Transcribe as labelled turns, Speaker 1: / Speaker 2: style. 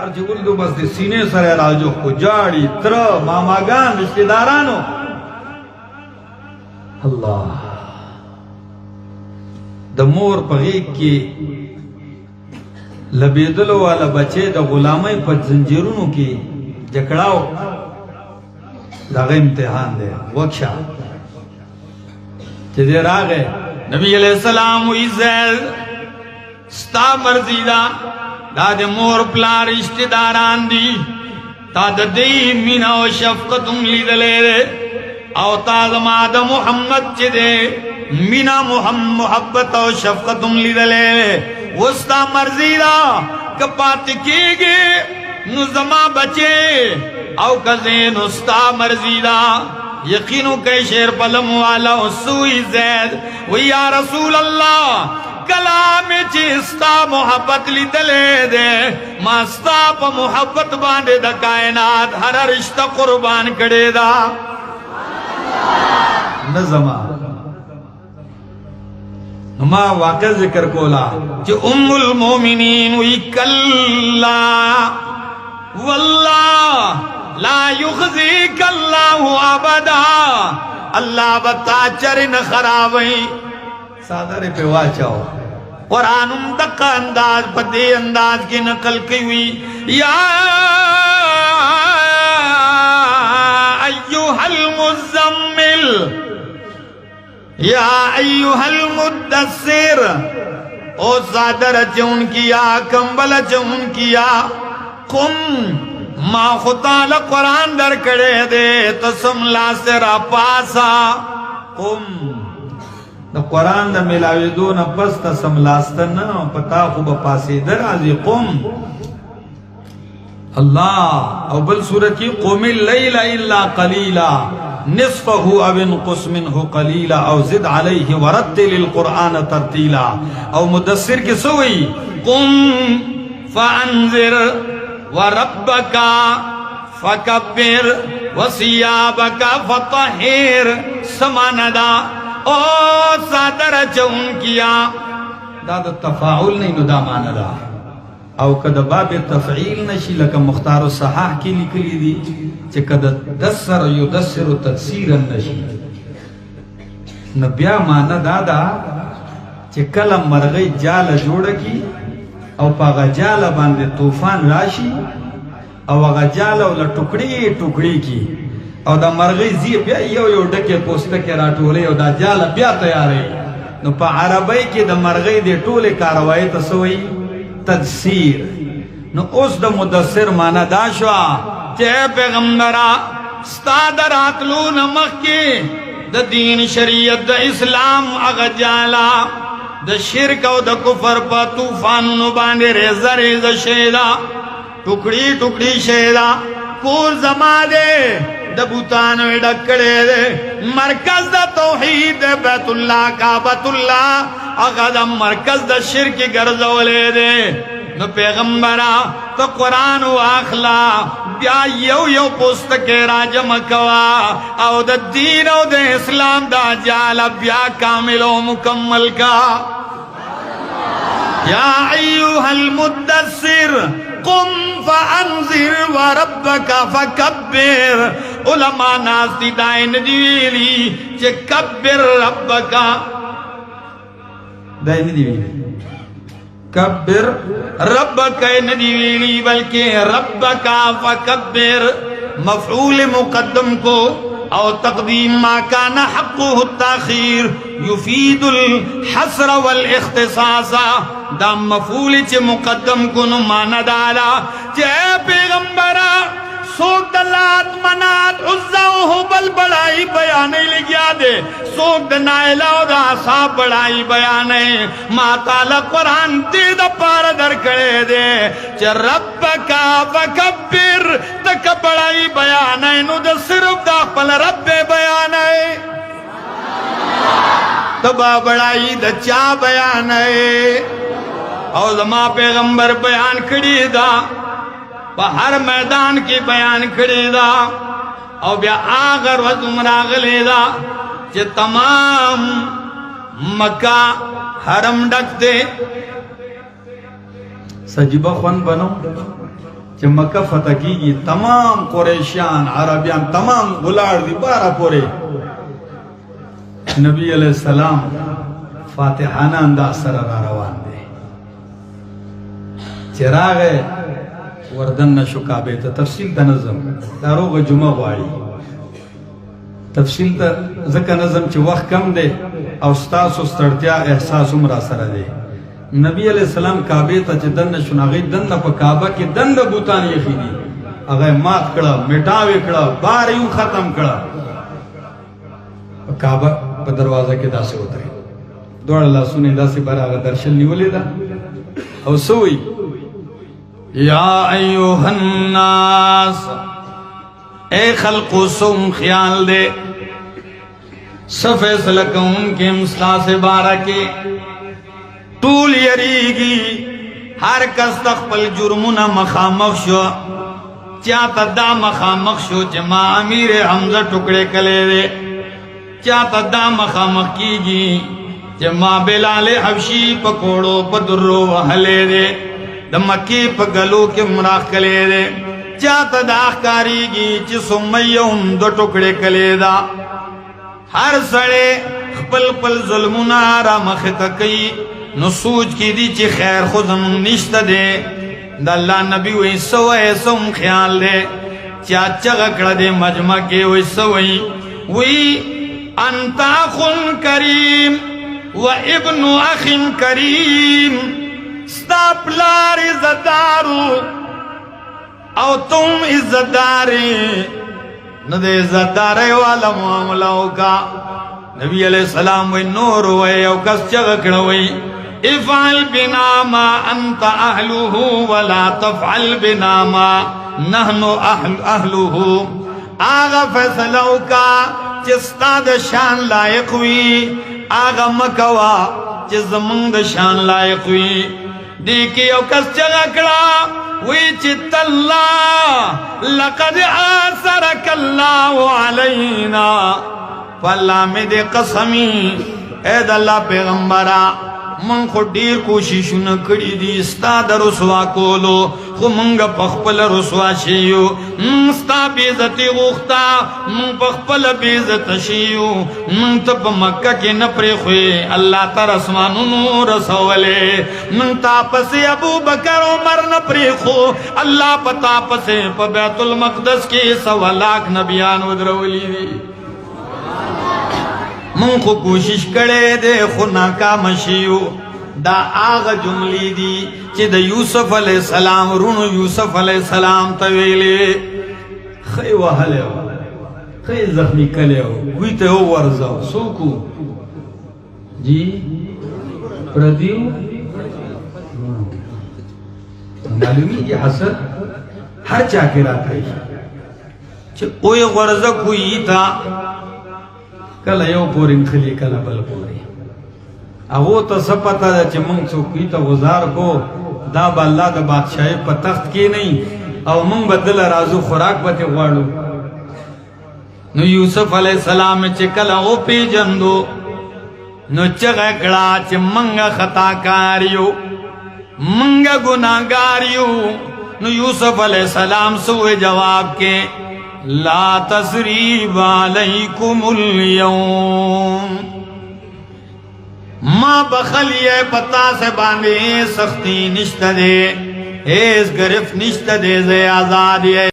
Speaker 1: پلار چې ولدو بس د سینې سره راجو خو جاړي تر ماماګان رشتہ دارانو الله د مور په غیږ کې لبیدلو والا بچې د غلامۍ په زنجیرونو کې جکړاو دغه امتحان دی وکشه چې دې راغې نبی علیہ السلام وی زید ستا مرضی دا دا د مور پلار رشتہ داران دي تا د دې مینا او شفقت لیدلې او تا زما د محمد چې دې مینا محبت او شفقت لیدلې وستا مرضی دا کپات کېږي نو زما بچے او کزین استا مرضی دا یقینو کئی شیر پلم والا سوئی زید وی یا رسول اللہ کلام چستا محبت لی دلے دے ما ستا پا محبت باندے دا کائنات ہر رشتہ قربان کڑے دا نظمہ ما واقع ذکر کولا کہ ام المومنین وی کلا واللہ لا یخزیک اللہ ابدا اللہ بتا چرن خرابئی سادر پہ واچاو قرآنم دقا انداز پدے انداز کی نقل کی ہوئی یا ایوہ المزمل یا ایوہ المدثر او صادر چون کیا کمبل چون کیا قم ما خطال قرآن در کڑے دے تسم لا سرا پاسا قم دا قرآن دا ملاوی دون پس تسم لاستن پتا خوب پاسی در آزی قم اللہ او بل صورت کی قم اللیل الا قلیلا نصفه او انقص منه قلیلا او زد علیہ ورتل القرآن ترتیلا او مدثر کی سوئی قم فانذر وربك فكبر وثيابك فطهر سماندا او صادر چون کیا دا تفاعل نہیں نو دا ماندا او کدا باب تفعیل نشی لکه مختار الصحاح کی لکلی دی چې کدا دسر یدسر تفسیرا نشی نبیا مانا دادا چې کله مرغی جال جوړ کی او پاگا جالا باندے طوفان راشی او اگا جالا اولا ٹکڑی ٹکڑی کی او دا مرغی زی بیا یو ڈکے پوستکے را ٹولے او دا جالا بیا تیارے نو پا عربی کی دا مرغی دے ٹولے کاروائی تسوئی تدسیر نو اس دا مدثر مانا دا شوا چے پیغمبرا ستا در آتلو نمخ کی دا دین شریعت دا اسلام اگا جالا دا شرک او دا کفر پا توفانو باندے ریزہ ریزہ شیدہ ٹکڑی ٹکڑی شیدہ کور زما دے دا بوتانو ڈکڑے دے مرکز دا توحید دے بیت اللہ کعبۃ اللہ اگا دا مرکز دا شرک گرزولے دے نو پیغمبرہ تو قرآن و اخلا بیا یو پوستکے راجم کوا او دا دین او دا اسلام دا جالا بیا کامل و مکمل کا یا ایوہ المدثر قم فانذر وربک فکبر علماء ناستی دائن دیویلی چے کبر ربکا دائن دیویلی کبر ربک ندیویلی بلکہ ربکا فکبر مفعول مقدم کو او تقدیم ما کان حقه التاخیر یفید الحصر والاختصاص دا مفعول چے مقدم کنو مانا دالا چے پیغمبرہ سوک دلات منات عزہ و حبل بڑائی بیانے لگیا دے سوک دنائلہ و دا صاحب بڑائی بیانے ما تعالی قرآن دے دا پار در کڑے دے چے ربکا فکبر تک بڑائی بیانے نو دا صرف دا پل رب بیانے تبا بڑائی دا چا بیانے او زما پیغمبر بیان کڑی دا ہر میدان کی بیان کری دا او بیا آگر وزم راغلی دا چے تمام مکہ حرم ڈک دے سجبہ خون بنو چې مکه فتح کیږي تمام قریشیان عربیان تمام ولاړ دي بارا پورې نبی علیہ السلام فاتحانه انداز سره را روان دي چراغ وردن نشو کعبه ته تفصیل د نظم داروغه جمعه غواړي تفصیل ته ځکه نظم چې وخت کم دی او ستاسو ستړتیا احساس هم را سره دی نبی علیہ السلام کعبه ته چې دنه شناغي دنه په کعبه کې دنه بوتان یې خېدي هغه مات کړه میټاوي کړه بار یو ختم کړه کعبه په دروازه کې داسې وتره دوړ لاسونه داسې براغه درشل نیولې ده او سوئی یا ایوہ الناس اے خلق سم خیال دے صفحہ سلکون کے مسلا سے بارہ کے طول یریگی ہر کس تخپل جرمنا مخامخ شو چاہتا دا مخامخ شو جما امیر حمزہ ٹکڑے کلے دے چاہتا دا مخامخ کیگی جما بلال حبشی پکوڑو پدرو وحلے دے د مکی په گلو کې مراخ کلے دے چاہتا دا اخکاریگی چی سمیہم دو ٹکڑے کلے دا ہر سڑے خپل پل ظلمنا را مخت کئی نو سوچ کی دی چی خیر خودم نشت دے دا اللہ نبی وی سوئے سم خیال دے چاچا گکڑا دے مجمع کے وی سوئی وی انتا اخن کریم و ابن اخن کریم ستا پلار عزتدارو او تم عزتداری ندے عزتداری والا معاملہو کا نبی علیہ السلام وی نور وی او کس چغکڑوی افعل بنا ما انت اہلوہو ولا تفعل بنا ما نحنو اہلوہو آغا فیصلو کا چستا دا شان لائق وی آغا مکوا چیز منگ دا شان لائق وی دیکی او کس چغکڑا وی چت اللہ لقد آثرک اللہ علینا فاللہ میں دے قسمی اید اللہ پیغمبرہ من خود دیر کوشش نکڑی دی ستا دا رسوا کولو خو منگا پخپل رسوا شیو ستا بیزتی غوختا من پخپل بیزت شیو من تب مکہ کی نپری خوی اللہ تا رسمانونو رسولے من تا پسی ابو بکر عمر نپری خو اللہ پتا پسی پا بیت المقدس کی 100 لاکھ نبیان ودرولی دی من خو کوشش کرے دے خو ناکام شیو دا آغا جملی دی چی دا یوسف علیہ السلام رونو یوسف علیہ السلام تویلے خی وحلے ہو خی زخمی کلے ہو کوئی تے ہو ورزاو سوکو جی پردیو معلومی کی حسد ہر چاکرات ہے چی اوی ورزا کوئی تا کل یو پورین خلی کل بل پوری اگو تا سپتا دا چی منگ چوکی تا غزار کو دا با اللہ دا بادشاہی پا تخت کی نہیں او منگ بدل رازو خوراک باتی غوارو نو یوسف علیہ السلام چی کل اگو پی جندو نو چگکڑا چی منگا خطا کاریو منگا گناہگاریو نو یوسف علیہ السلام سوئے جواب کے لا تسریب علیکم اليوم ما بخلیے پتا سے باندے سختی نشت دے ایس گرف نشت دے زی آزادی ہے